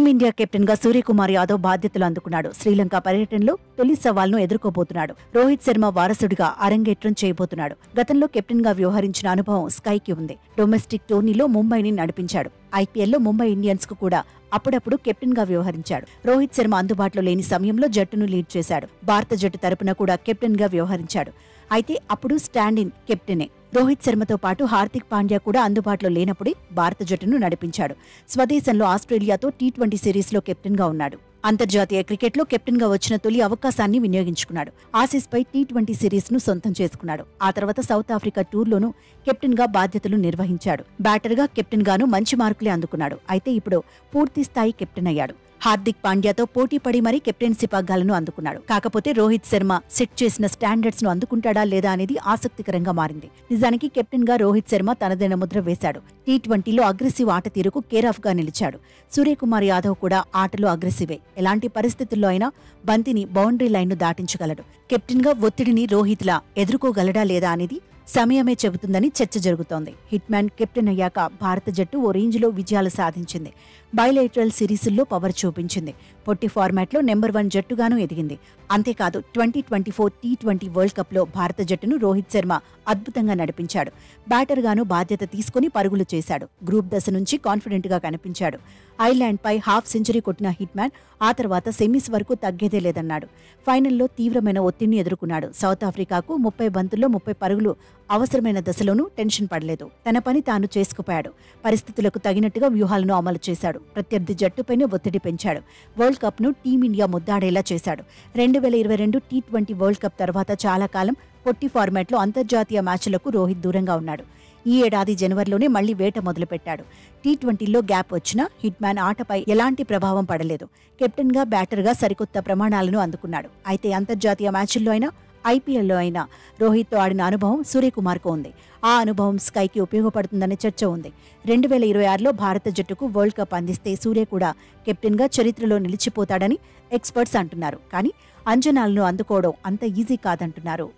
Team India captain గా సూర్యకుమార్ యాదవ్ బాధ్యతలు అందుకున్నాడు. శ్రీలంక పర్యటనలో తొలి సవాల్ను ఎదుర్కోబోతున్నాడు. రోహిత్ శర్మ వారసుడిగా అరంగేట్రం చేయబోతున్నాడు. గతంలో కెప్టెన్ గా వ్యవహరించిన అనుభవం స్కైకి ఉంది. డొమెస్టిక్ టోర్నీలో ముంబైని నడిపించాడు. ఐపీఎల్లో ముంబై ఇండియన్స్ కు కూడా అప్పుడప్పుడు కెప్టెన్ గా వ్యవహరించాడు. రోహిత్ శర్మ అందుబాటులో లేని సమయంలో జట్టును లీడ్ చేశాడు. భారత జట్టు తరపున కూడా కెప్టెన్ గా వ్యవహరించాడు. అయితే అప్పుడు స్టాండ్ ఇన్ కెప్టెనే. రోహిత్ శర్మతో పాటు హార్దిక్ పాండ్యా కూడా అందుబాటులో లేనప్పుడే భారత జట్టును నడిపించాడు. స్వదేశంలో ఆస్ట్రేలియాతో టీ20 సిరీస్లో కెప్టెన్ గా ఉన్నాడు. అంతర్జాతీయ క్రికెట్లో కెప్టెన్ గా వచ్చిన తొలి అవకాశాన్ని వినియోగించుకున్నాడు. ఆసీస్ పై టీ20 సిరీస్ ను సొంతం చేసుకున్నాడు. ఆ తర్వాత సౌత్ ఆఫ్రికా టూర్లోనూ కెప్టెన్ గా బాధ్యతలు నిర్వహించాడు. బ్యాటర్ గా కెప్టెన్ గాను మంచి మార్కులే అందుకున్నాడు. అయితే ఇప్పుడు పూర్తి స్థాయి కెప్టెన్ అయ్యాడు. హార్దిక్ పాండ్యాతో పోటీ పడి మరీ కెప్టెన్సీ పగ్గాలను అందుకున్నాడు. కాకపోతే రోహిత్ శర్మ సెట్ చేసిన స్టాండర్డ్స్ ను అందుకుంటాడా లేదా అనేది ఆసక్తికరంగా మారింది. నిజానికి కెప్టెన్ గా రోహిత్ శర్మ తనదైన ముద్ర వేశాడు. టీ20లో అగ్రెసివ్ ఆట తీరుకు కేరాఫ్ గా నిలిచాడు. సూర్యకుమార్ యాదవ్ కూడా ఆటలో అగ్రెసివే. ఎలాంటి పరిస్థితుల్లో అయినా బంతిని బౌండరీ లైన్ ను దాటించగలడు. కెప్టెన్ గా ఒత్తిడిని రోహిత్ లా ఎదుర్కోగలడా లేదా అనేది సమయమే చెబుతుందని చర్చ జరుగుతోంది. హిట్ మ్యాన్ కెప్టెన్ అయ్యాక భారత జట్టు ఓ రేంజ్లో విజయాలు సాధించింది. బైలేటరల్ సిరీసుల్లో పవర్ చూపించింది. పొట్టి ఫార్మాట్లో నెంబర్ 1 జట్టుగానూ ఎదిగింది. అంతేకాదు 2024 టీ20 వరల్డ్ కప్లో భారత జట్టును రోహిత్ శర్మ అద్భుతంగా నడిపించాడు. బ్యాటర్గానూ బాధ్యత తీసుకుని పరుగులు చేశాడు. గ్రూప్ దశ నుంచి కాన్ఫిడెంట్ గా కనిపించాడు. ఐర్లాండ్పై హాఫ్ సెంచరీ కొట్టిన హిట్ మ్యాన్ ఆ తర్వాత సెమీస్ వరకు తగ్గేదే లేదన్నాడు. ఫైనల్లో తీవ్రమైన ఒత్తిడిని ఎదుర్కొన్నాడు. సౌత్ ఆఫ్రికాకు 30 బంతుల్లో 30 పరుగులు అవసరమైన దశలోనూ టెన్షన్ పడలేదు. తన పని తాను చేసుకుపోయాడు. పరిస్థితులకు తగినట్టుగా వ్యూహాలను అమలు చేశాడు. ప్రత్యర్థి జట్టుపైనే ఒత్తిడి పెంచాడు. వరల్డ్ కప్ ను టీమిండియా ముద్దాడేలా చేశాడు. 2022 టీ20 వరల్డ్ కప్ తర్వాత చాలా కాలం పొట్టి ఫార్మాట్లో అంతర్జాతీయ మ్యాచ్లకు రోహిత్ దూరంగా ఉన్నాడు. ఈ ఏడాది జనవరిలోనే మళ్లీ వేట మొదలుపెట్టాడు. టీ20లో గ్యాప్ వచ్చినా హిట్ మ్యాన్ ఆటపై ఎలాంటి ప్రభావం పడలేదు. కెప్టెన్ గా బ్యాటర్ గా సరికొత్త ప్రమాణాలను అందుకున్నాడు. అయితే అంతర్జాతీయ మ్యాచ్ల్లో అయినా ఐపీఎల్లో అయినా రోహిత్తో ఆడిన అనుభవం సూర్యకుమార్కు ఉంది. ఆ అనుభవం స్కైకి ఉపయోగపడుతుందనే చర్చ ఉంది. 2026లో భారత జట్టుకు వరల్డ్ కప్ అందిస్తే సూర్య కూడా కెప్టెన్ గా చరిత్రలో నిలిచిపోతాడని ఎక్స్పర్ట్స్ అంటున్నారు. కానీ అంచనాలను అందుకోవడం అంత ఈజీ కాదంటున్నారు.